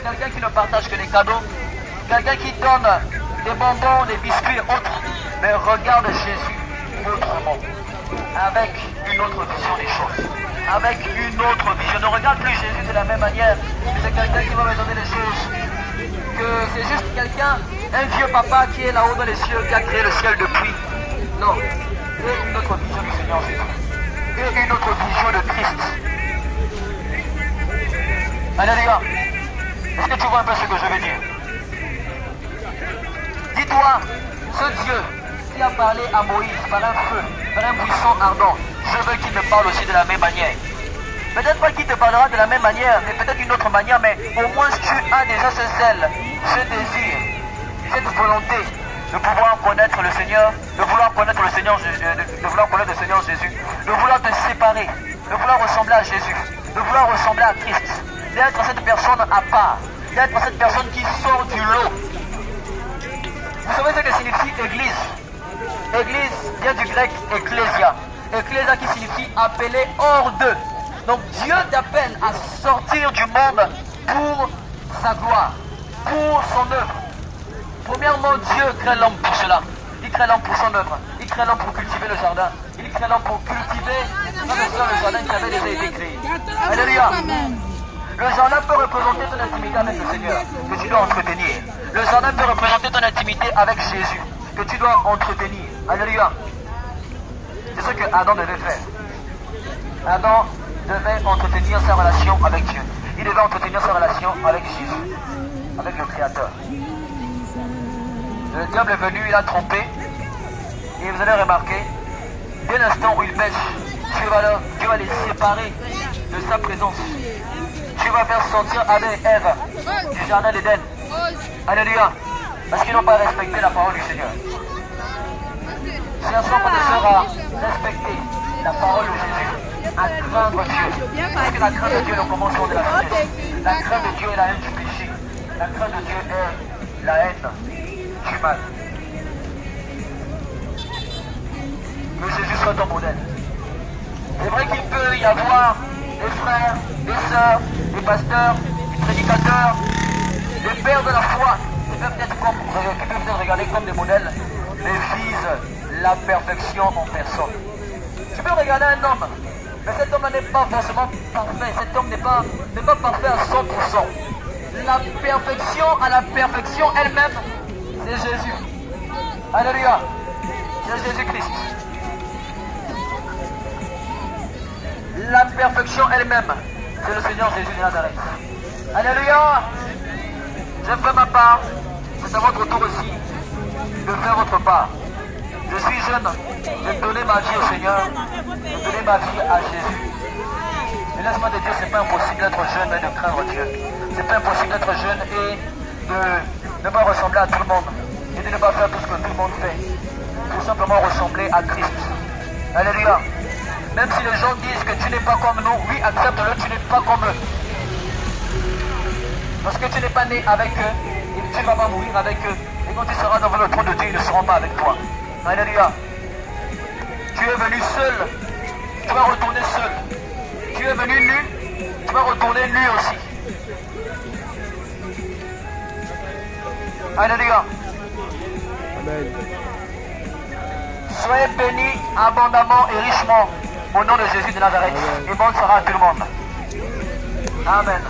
quelqu'un qui ne partage que des cadeaux, quelqu'un qui donne des bonbons, des biscuits et autres, mais regarde Jésus autrement, avec une autre vision des choses, avec une autre vision. Ne regarde plus Jésus de la même manière, c'est quelqu'un qui va me donner des choses, que c'est juste quelqu'un, un vieux papa qui est là-haut dans les cieux, qui a créé le ciel depuis. Non, et une autre vision du Seigneur Jésus, et une autre vision de Christ. Alléluia. Est-ce que tu vois un peu ce que je veux dire? Dis-toi, ce Dieu qui a parlé à Moïse par un feu, par un buisson ardent, je veux qu'il me parle aussi de la même manière. Peut-être pas qu'il te parlera de la même manière, mais peut-être d'une autre manière, mais au moins tu as déjà ce zèle, ce désir, cette volonté de pouvoir connaître le Seigneur, de vouloir connaître le Seigneur, de vouloir connaître le Seigneur Jésus, de vouloir te séparer, de vouloir ressembler à Jésus, de vouloir ressembler à Christ, d'être cette personne à part, d'être cette personne qui sort du lot. Vous savez ce que signifie Église? Église vient du grec ecclésia. Ecclésia qui signifie appeler hors d'eux. Donc Dieu t'appelle à sortir du monde pour sa gloire, pour son œuvre. Premièrement, Dieu crée l'homme pour cela. Il crée l'homme pour son œuvre. Il crée l'homme pour cultiver le jardin. Il crée l'homme pour cultiver le jardin qui avait déjà été créé. Alléluia. Le jardin peut représenter ton intimité avec le Seigneur, que tu dois entretenir. Le jardin peut représenter ton intimité avec Jésus, que tu dois entretenir. Alléluia. C'est ce que Adam devait faire. Adam devait entretenir sa relation avec Dieu. Il devait entretenir sa relation avec Jésus, avec le Créateur. Le diable est venu, il a trompé. Et vous allez remarquer, dès l'instant où il pêche, Dieu va les séparer de sa présence. Dieu va faire sortir Adam et Ève du jardin d'Éden. Alléluia. Parce qu'ils n'ont pas respecté la parole du Seigneur. C'est un soir, frères à respecter la parole de Jésus, à craindre Dieu. Parce que la crainte de Dieu est le commencement de la sagesse. La crainte de Dieu est la haine du péché. La crainte de Dieu est la haine du mal. Que Jésus soit ton modèle. C'est vrai qu'il peut y avoir des frères, des sœurs, des pasteurs, des prédicateurs, des pères de la foi qui peuvent être regardés comme des modèles, mais visent la perfection en personne. Tu peux regarder un homme, mais cet homme n'est pas forcément parfait. Cet homme n'est pas parfait à 100%. La perfection à la perfection elle-même, c'est Jésus. Alléluia. C'est Jésus-Christ. La perfection elle-même, c'est le Seigneur Jésus de Nazareth. Alléluia. Je fais ma part. C'est à votre tour aussi de faire votre part. Je suis jeune, je vais donner ma vie au Seigneur, je vais donner ma vie à Jésus. Et laisse-moi te dire, c'est pas impossible d'être jeune et de craindre Dieu. C'est pas impossible d'être jeune et de ne pas ressembler à tout le monde. Et de ne pas faire tout ce que tout le monde fait. Tout simplement ressembler à Christ. Alléluia. Même si les gens disent que tu n'es pas comme nous, oui, accepte-le, tu n'es pas comme eux. Parce que tu n'es pas né avec eux, et tu ne vas pas mourir avec eux. Et quand tu seras devant le trône de Dieu, ils ne seront pas avec toi. Alléluia. Tu es venu seul, tu vas retourner seul. Tu es venu nu, tu vas retourner nu aussi. Alléluia. Amen. Soyez bénis abondamment et richement au nom de Jésus de Nazareth. Amen. Et bon sera à tout le monde. Amen.